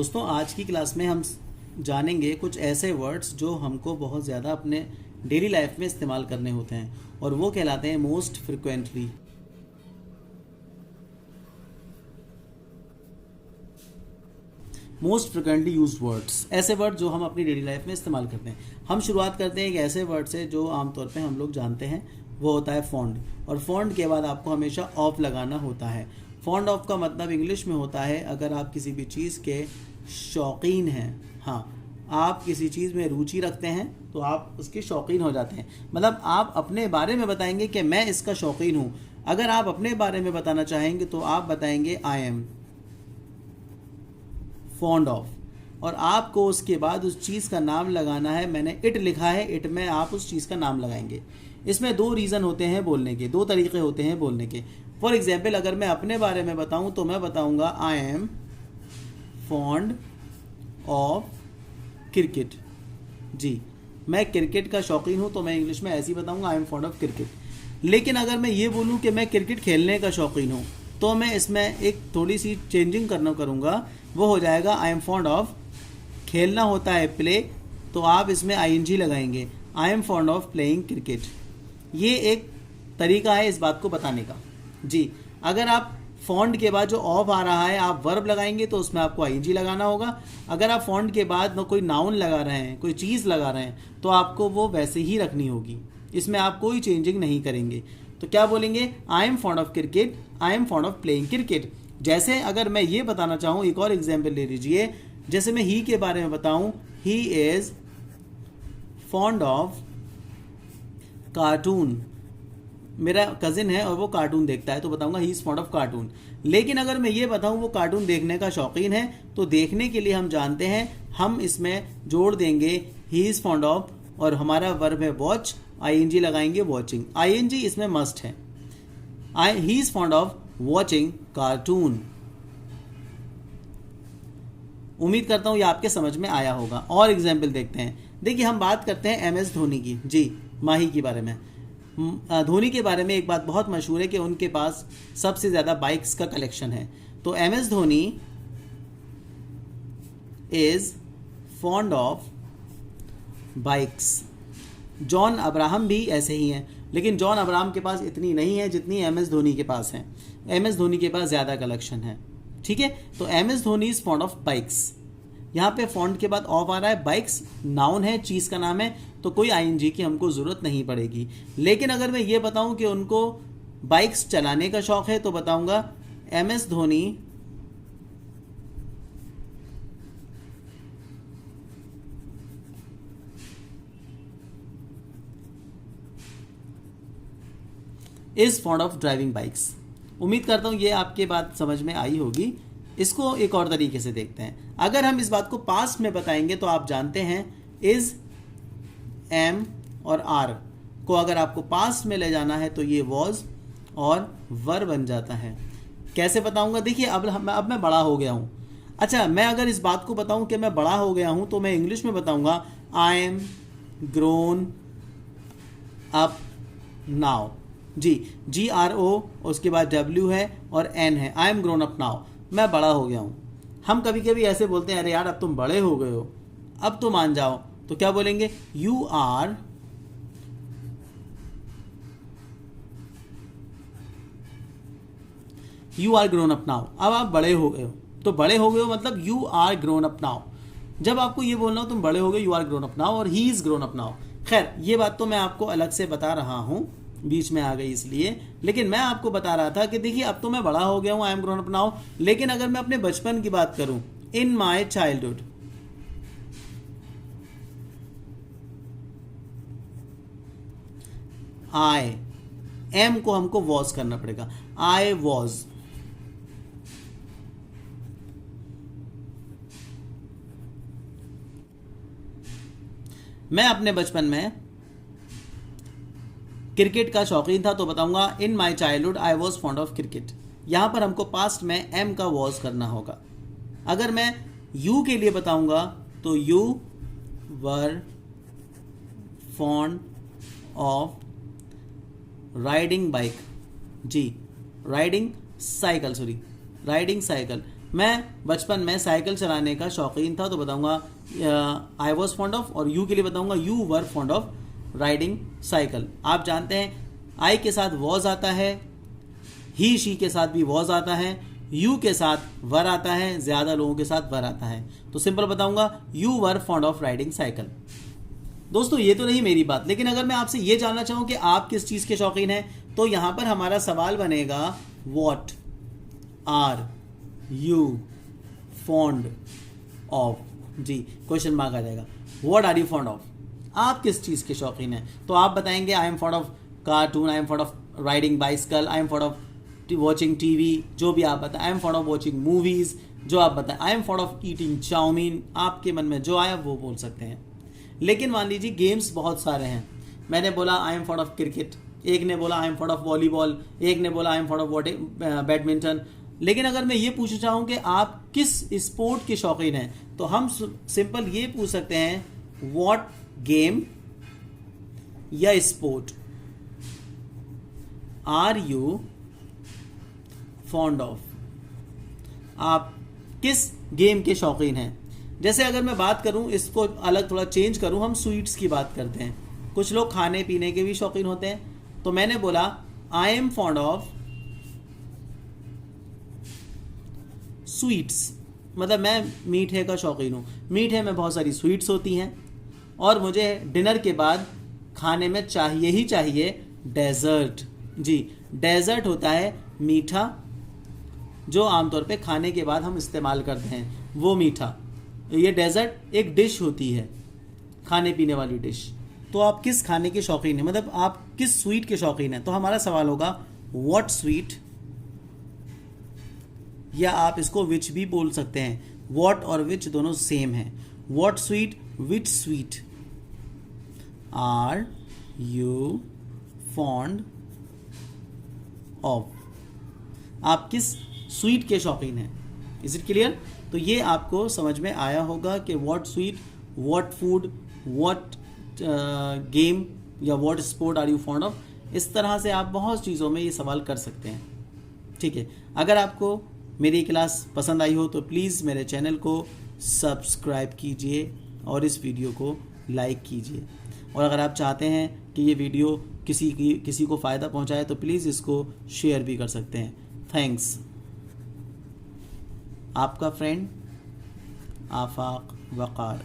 दोस्तों आज की क्लास में हम जानेंगे कुछ ऐसे वर्ड्स जो हमको बहुत ज़्यादा अपने डेली लाइफ में इस्तेमाल करने होते हैं और वो कहलाते हैं most frequently. Most frequently used words, ऐसे वर्ड जो हम अपनी डेली लाइफ में इस्तेमाल करते हैं। हम शुरुआत करते हैं एक ऐसे वर्ड से जो आमतौर पे हम लोग जानते हैं, वो होता है फॉन्ड। और फॉन्ड के बाद आपको हमेशा ऑफ लगाना होता है। फॉन्ड ऑफ का मतलब इंग्लिश में होता है अगर आप किसी भी चीज़ के शौकीन हैं, हाँ आप किसी चीज़ में रुचि रखते हैं तो आप उसके शौकीन हो जाते हैं। मतलब आप अपने बारे में बताएंगे कि मैं इसका शौकीन हूँ। अगर आप अपने बारे में बताना चाहेंगे तो आप बताएंगे आई एम फॉन्ड ऑफ, और आपको उसके बाद उस चीज़ का नाम लगाना है। मैंने इट लिखा है, इट में आप उस चीज़ का नाम लगाएंगे। इसमें दो रीज़न होते हैं बोलने के, दो तरीके होते हैं बोलने के। फॉर एग्जाम्पल अगर मैं अपने बारे में बताऊं तो मैं बताऊंगा I am fond of cricket. जी, मैं क्रिकेट का शौकीन हूं तो मैं इंग्लिश में ऐसे ही बताऊंगा I am fond of cricket. लेकिन अगर मैं ये बोलूं कि मैं क्रिकेट खेलने का शौकीन हूं तो मैं इसमें एक थोड़ी सी चेंजिंग करूंगा, वो हो जाएगा आई एम फॉन्ड ऑफ, खेलना होता है प्ले, तो आप इसमें आईएनजी लगाएंगे, आई am fond of playing cricket. ये एक तरीका है इस बात को बताने का। जी, अगर आप फॉन्ड के बाद जो ऑफ आ रहा है आप वर्ब लगाएंगे तो उसमें आपको आईएनजी लगाना होगा। अगर आप फॉन्ड के बाद न कोई नाउन लगा रहे हैं, कोई चीज़ लगा रहे हैं, तो आपको वो वैसे ही रखनी होगी, इसमें आप कोई चेंजिंग नहीं करेंगे। तो क्या बोलेंगे, आई am fond of cricket, I am fond of playing cricket. जैसे अगर मैं ये बताना चाहूँ, एक और एग्जाम्पल ले लीजिए। जैसे मैं ही के बारे में बताऊँ, he is fond of cartoon. मेरा कज़िन है और वो कार्टून देखता है तो बताऊंगा he is fond of cartoon. लेकिन अगर मैं ये बताऊं वो कार्टून देखने का शौकीन है तो देखने के लिए हम जानते हैं, हम इसमें जोड़ देंगे ही इज़ फॉन्ड ऑफ, और हमारा वर्ब है वॉच, आईएनजी लगाएंगे वॉचिंग। आईएनजी इसमें मस्ट है। He is fond of watching cartoon. उम्मीद करता हूं ये आपके समझ में आया होगा। और एग्जाम्पल देखते हैं। देखिए हम बात करते हैं एमएस धोनी की। जी, माही के बारे में। धोनी के बारे में एक बात बहुत मशहूर है कि उनके पास सबसे ज़्यादा बाइक्स का कलेक्शन है। तो MS Dhoni is fond of bikes. John Abraham भी ऐसे ही हैं, लेकिन जॉन अब्राहम के पास इतनी नहीं है जितनी एमएस धोनी के पास है। एमएस धोनी के पास ज़्यादा कलेक्शन है। ठीक है, तो MS Dhoni is fond of bikes. यहाँ पे फॉन्ड के बाद ऑफ आ रहा है, बाइक्स नाउन है, चीज़ का नाम है, तो कोई आईएनजी की हमको ज़रूरत नहीं पड़ेगी। लेकिन अगर मैं ये बताऊँ कि उनको बाइक्स चलाने का शौक़ है तो बताऊँगा MS Dhoni is fond of driving bikes. उम्मीद करता हूँ ये आपके बात समझ में आई होगी। इसको एक और तरीके से देखते हैं। अगर हम इस बात को पास्ट में बताएंगे तो आप जानते हैं इज़, एम और आर को अगर आपको पास्ट में ले जाना है तो ये वॉज और वर बन जाता है। कैसे बताऊंगा, देखिए अब मैं बड़ा हो गया हूँ। अच्छा, मैं अगर इस बात को बताऊं कि मैं बड़ा हो गया हूँ तो मैं इंग्लिश में बताऊंगा I am grown up now. जी, GRO, उसके बाद W है और N है, I am grown up now, मैं बड़ा हो गया हूँ। हम कभी कभी ऐसे बोलते हैं, अरे यार अब तुम बड़े हो गए हो, अब तो मान जाओ। तो क्या बोलेंगे, you are grown up now. अब आप बड़े हो गए हो, तो बड़े हो गए हो मतलब you are grown up now. जब आपको ये बोलना हो तुम बड़े हो गए, you are grown up now, और he is grown up now. खैर ये बात तो मैं आपको अलग से बता रहा हूँ, बीच में आ गई इसलिए। लेकिन मैं आपको बता रहा था कि देखिए अब तो मैं बड़ा हो गया हूँ, आई एम ग्रोन अप नाउ। लेकिन अगर मैं अपने बचपन की बात करूँ, इन माई चाइल्डहुड, आई एम को हमको वॉज करना पड़ेगा, आई वॉज। मैं अपने बचपन में क्रिकेट का शौकीन था तो बताऊंगा in my childhood I was fond of cricket. यहां पर हमको पास्ट में एम का वॉज करना होगा। अगर मैं यू के लिए बताऊंगा तो you were fond of riding bike. जी, राइडिंग साइकिल, मैं बचपन में साइकिल चलाने का शौकीन था, तो बताऊंगा आई वॉज फॉन्ड ऑफ, और यू के लिए बताऊंगा you were fond of riding cycle. आप जानते हैं आई के साथ वॉज आता है, ही शी के साथ भी वॉज आता है, यू के साथ वर आता है, ज्यादा लोगों के साथ वर आता है। तो सिंपल बताऊंगा you were fond of riding cycle. दोस्तों ये तो नहीं मेरी बात, लेकिन अगर मैं आपसे ये जानना चाहूं कि आप किस चीज के शौकीन हैं, तो यहां पर हमारा सवाल बनेगा what are you fond of. जी, क्वेश्चन मार्क आ जाएगा, what are you fond of, आप किस चीज के शौकीन हैं। तो आप बताएंगे I am fond of cartoon, I am fond of riding bicycle, I am fond of watching TV, जो भी आप बताएं, I am fond of watching movies, जो आप बताएं, I am fond of eating chowmein, आपके मन में जो आया वो बोल सकते हैं। लेकिन मान लीजिए गेम्स बहुत सारे हैं, मैंने बोला आई एम फॉन्ड ऑफ क्रिकेट, एक ने बोला आई एम फॉन्ड ऑफ वॉलीबॉल, एक ने बोला आई एम फॉन्ड ऑफ बैडमिंटन। लेकिन अगर मैं ये पूछना चाहूँ कि आप किस स्पोर्ट के शौकीन हैं, तो हम सिंपल ये पूछ सकते हैं व्हाट गेम या sport are you fond of, आप किस गेम के शौकीन हैं। जैसे अगर मैं बात करूं, इसको अलग थोड़ा चेंज करूं, हम स्वीट्स की बात करते हैं, कुछ लोग खाने पीने के भी शौकीन होते हैं। तो मैंने बोला आई एम फॉन्ड ऑफ स्वीट्स, मतलब मैं मीठे का शौकीन हूं। मीठे में बहुत सारी स्वीट्स होती हैं और मुझे डिनर के बाद खाने में चाहिए ही चाहिए डेजर्ट। जी, डेजर्ट होता है मीठा जो आमतौर पे खाने के बाद हम इस्तेमाल करते हैं, वो मीठा। ये डेजर्ट एक डिश होती है, खाने पीने वाली डिश। तो आप किस खाने के शौकीन हैं, मतलब आप किस स्वीट के शौकीन हैं। तो हमारा सवाल होगा व्हाट स्वीट, या आप इसको विच भी बोल सकते हैं, व्हाट और विच दोनों सेम है। What sweet, which sweet are you fond of, आप किस स्वीट के शौकीन हैं। Is it clear. तो ये आपको समझ में आया होगा कि what sweet, what food, what game या what sport are you fond of. इस तरह से आप बहुत चीज़ों में ये सवाल कर सकते हैं। ठीक है, अगर आपको मेरी क्लास पसंद आई हो तो प्लीज़ मेरे चैनल को सब्सक्राइब कीजिए और इस वीडियो को लाइक कीजिए। और अगर आप चाहते हैं कि ये वीडियो किसी को फ़ायदा पहुंचाए तो प्लीज़ इसको शेयर भी कर सकते हैं। थैंक्स। आपका फ्रेंड आफाक वक़ार।